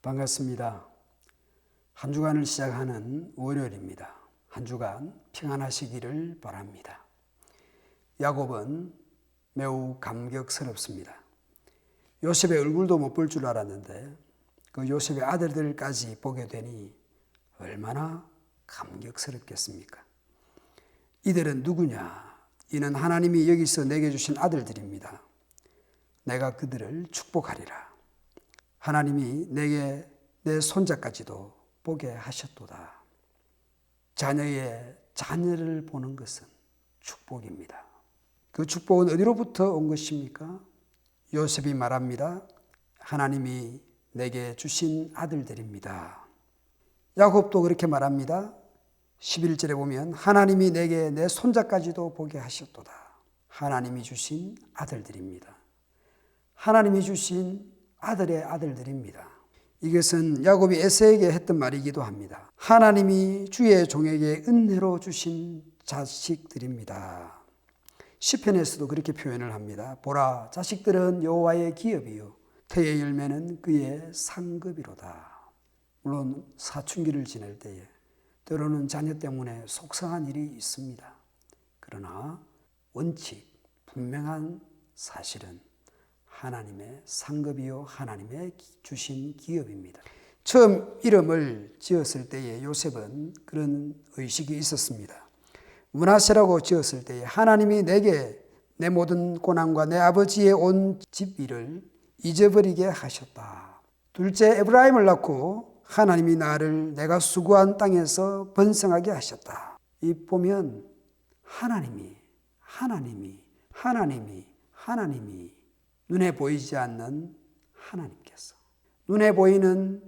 반갑습니다. 한 주간을 시작하는 월요일입니다. 한 주간 평안하시기를 바랍니다. 야곱은 매우 감격스럽습니다. 요셉의 얼굴도 못 볼 줄 알았는데 그 요셉의 아들들까지 보게 되니 얼마나 감격스럽겠습니까? 이들은 누구냐? 이는 하나님이 여기서 내게 주신 아들들입니다. 내가 그들을 축복하리라. 하나님이 내게 내 손자까지도 보게 하셨도다. 자녀의 자녀를 보는 것은 축복입니다. 그 축복은 어디로부터 온 것입니까? 요셉이 말합니다. 하나님이 내게 주신 아들들입니다. 야곱도 그렇게 말합니다. 11절에 보면 하나님이 내게 내 손자까지도 보게 하셨도다. 하나님이 주신 아들들입니다. 하나님이 주신 아들의 아들들입니다. 이것은 야곱이 에서에게 했던 말이기도 합니다. 하나님이 주의 종에게 은혜로 주신 자식들입니다. 시편에서도 그렇게 표현을 합니다. 보라, 자식들은 여호와의 기업이요 태의 열매는 그의 상급이로다. 물론 사춘기를 지낼 때에 때로는 자녀 때문에 속상한 일이 있습니다. 그러나 원칙, 분명한 사실은 하나님의 상급이요 하나님의 주신 기업입니다. 처음 이름을 지었을 때에 요셉은 그런 의식이 있었습니다. 므낫세라고 지었을 때에 하나님이 내게 내 모든 고난과 내 아버지의 온 집 일을 잊어버리게 하셨다. 둘째 에브라임을 낳고 하나님이 나를 내가 수고한 땅에서 번성하게 하셨다. 이 보면 하나님이 눈에 보이지 않는 하나님께서 눈에 보이는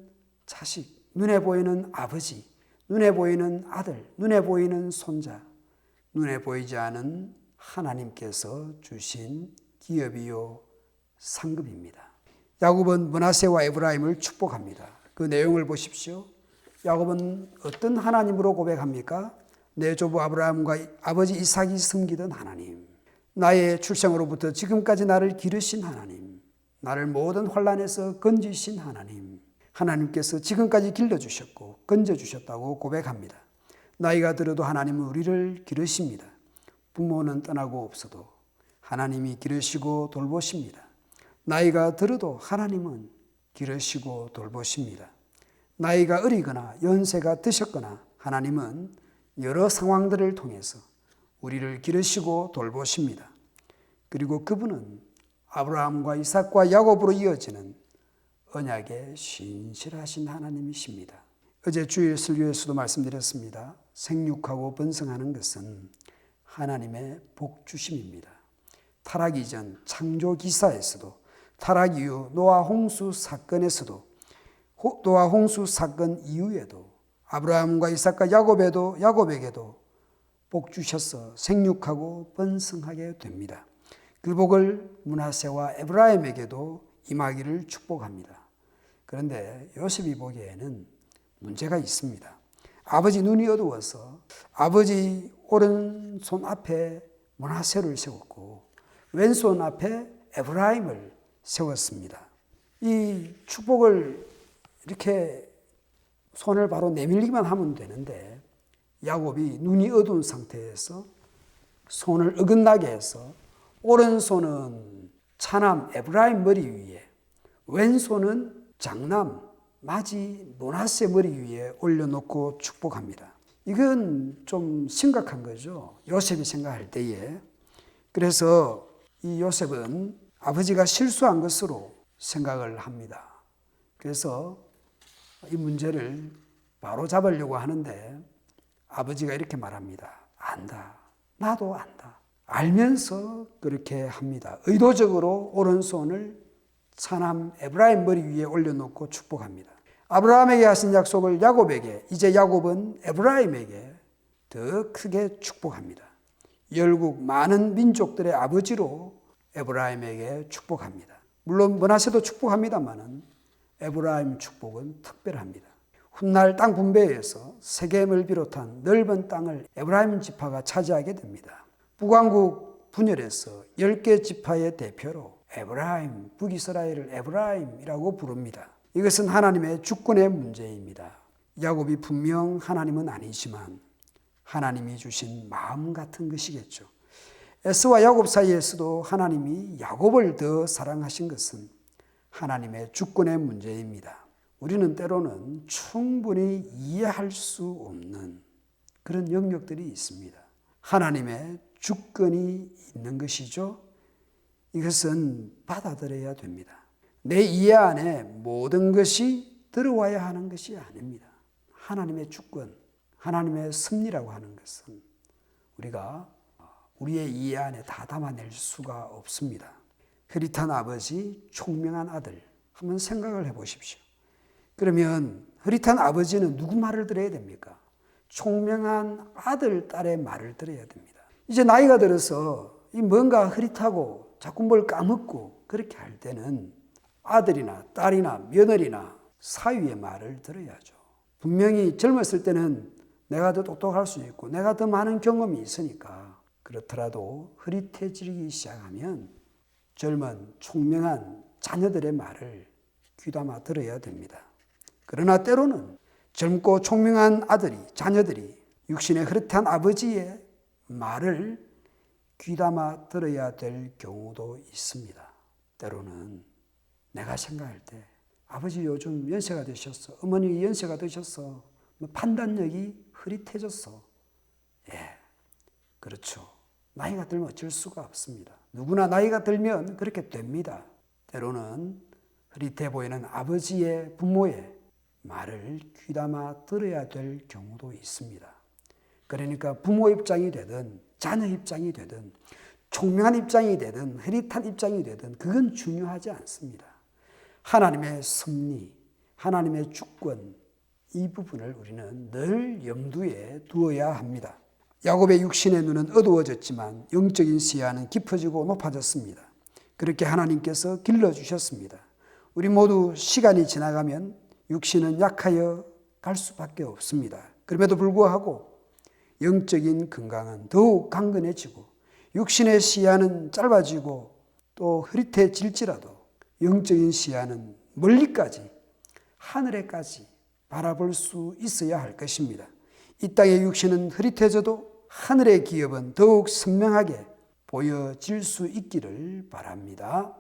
자식, 눈에 보이는 아버지, 눈에 보이는 아들, 눈에 보이는 손자, 눈에 보이지 않은 하나님께서 주신 기업이요 상급입니다. 야곱은 므낫세와 에브라임을 축복합니다. 그 내용을 보십시오. 야곱은 어떤 하나님으로 고백합니까? 내 조부 아브라함과 아버지 이삭이 섬기던 하나님, 나의 출생으로부터 지금까지 나를 기르신 하나님, 나를 모든 환난에서 건지신 하나님, 하나님께서 지금까지 길러주셨고 건져주셨다고 고백합니다. 나이가 들어도 하나님은 우리를 기르십니다. 부모는 떠나고 없어도 하나님이 기르시고 돌보십니다. 나이가 들어도 하나님은 기르시고 돌보십니다. 나이가 어리거나 연세가 드셨거나 하나님은 여러 상황들을 통해서 우리를 기르시고 돌보십니다. 그리고 그분은 아브라함과 이삭과 야곱으로 이어지는 언약에 신실하신 하나님이십니다. 어제 주일 설교에서도 말씀드렸습니다. 생육하고 번성하는 것은 하나님의 복주심입니다. 타락 이전 창조 기사에서도 타락 이후 노아 홍수 사건에서도 노아 홍수 사건 이후에도 아브라함과 이삭과 야곱에게도 복 주셔서 생육하고 번성하게 됩니다. 그 복을 므낫세와 에브라임에게도 임하기를 축복합니다. 그런데 요셉이 보기에는 문제가 있습니다. 아버지 눈이 어두워서 아버지 오른손 앞에 므낫세를 세웠고 왼손 앞에 에브라임을 세웠습니다. 이 축복을 이렇게 손을 바로 내밀기만 하면 되는데 야곱이 눈이 어두운 상태에서 손을 어긋나게 해서 오른손은 차남 에브라임 머리 위에 왼손은 장남 마지 므낫세 머리 위에 올려놓고 축복합니다. 이건 좀 심각한 거죠. 요셉이 생각할 때에. 그래서 이 요셉은 아버지가 실수한 것으로 생각을 합니다. 그래서 이 문제를 바로 잡으려고 하는데 아버지가 이렇게 말합니다. 안다. 나도 안다. 알면서 그렇게 합니다. 의도적으로 오른손을 차남 에브라임 머리 위에 올려놓고 축복합니다. 아브라함에게 하신 약속을 야곱에게, 이제 야곱은 에브라임에게 더 크게 축복합니다. 열국 많은 민족들의 아버지로 에브라임에게 축복합니다. 물론 므낫세도 축복합니다만은 에브라임 축복은 특별합니다. 훗날 땅 분배에서 세겜을 비롯한 넓은 땅을 에브라임 지파가 차지하게 됩니다. 북왕국 분열에서 10개 지파의 대표로 에브라임, 북이스라엘을 에브라임이라고 부릅니다. 이것은 하나님의 주권의 문제입니다. 야곱이 분명 하나님은 아니지만 하나님이 주신 마음 같은 것이겠죠. 에서와 야곱 사이에서도 하나님이 야곱을 더 사랑하신 것은 하나님의 주권의 문제입니다. 우리는 때로는 충분히 이해할 수 없는 그런 영역들이 있습니다. 하나님의 주권이 있는 것이죠. 이것은 받아들여야 됩니다. 내 이해 안에 모든 것이 들어와야 하는 것이 아닙니다. 하나님의 주권, 하나님의 섭리라고 하는 것은 우리가 우리의 이해 안에 다 담아낼 수가 없습니다. 흐릿한 아버지, 총명한 아들, 한번 생각을 해보십시오. 그러면 흐릿한 아버지는 누구 말을 들어야 됩니까? 총명한 아들, 딸의 말을 들어야 됩니다. 이제 나이가 들어서 뭔가 흐릿하고 자꾸 뭘 까먹고 그렇게 할 때는 아들이나 딸이나 며느리나 사위의 말을 들어야죠. 분명히 젊었을 때는 내가 더 똑똑할 수 있고 내가 더 많은 경험이 있으니까 그렇더라도 흐릿해지기 시작하면 젊은 총명한 자녀들의 말을 귀담아 들어야 됩니다. 그러나 때로는 젊고 총명한 아들이, 자녀들이 육신의 흐릿한 아버지의 말을 귀담아 들어야 될 경우도 있습니다. 때로는 내가 생각할 때 아버지 요즘 연세가 되셨어. 어머니 연세가 되셨어. 판단력이 흐릿해졌어. 예, 그렇죠. 나이가 들면 어쩔 수가 없습니다. 누구나 나이가 들면 그렇게 됩니다. 때로는 흐릿해 보이는 아버지의 부모의 말을 귀담아 들어야 될 경우도 있습니다. 그러니까 부모 입장이 되든 자녀 입장이 되든 총명한 입장이 되든 흐릿한 입장이 되든 그건 중요하지 않습니다. 하나님의 섭리, 하나님의 주권 이 부분을 우리는 늘 염두에 두어야 합니다. 야곱의 육신의 눈은 어두워졌지만 영적인 시야는 깊어지고 높아졌습니다. 그렇게 하나님께서 길러주셨습니다. 우리 모두 시간이 지나가면 육신은 약하여 갈 수밖에 없습니다. 그럼에도 불구하고 영적인 건강은 더욱 강건해지고 육신의 시야는 짧아지고 또 흐릿해질지라도 영적인 시야는 멀리까지 하늘에까지 바라볼 수 있어야 할 것입니다. 이 땅의 육신은 흐릿해져도 하늘의 기업은 더욱 선명하게 보여질 수 있기를 바랍니다.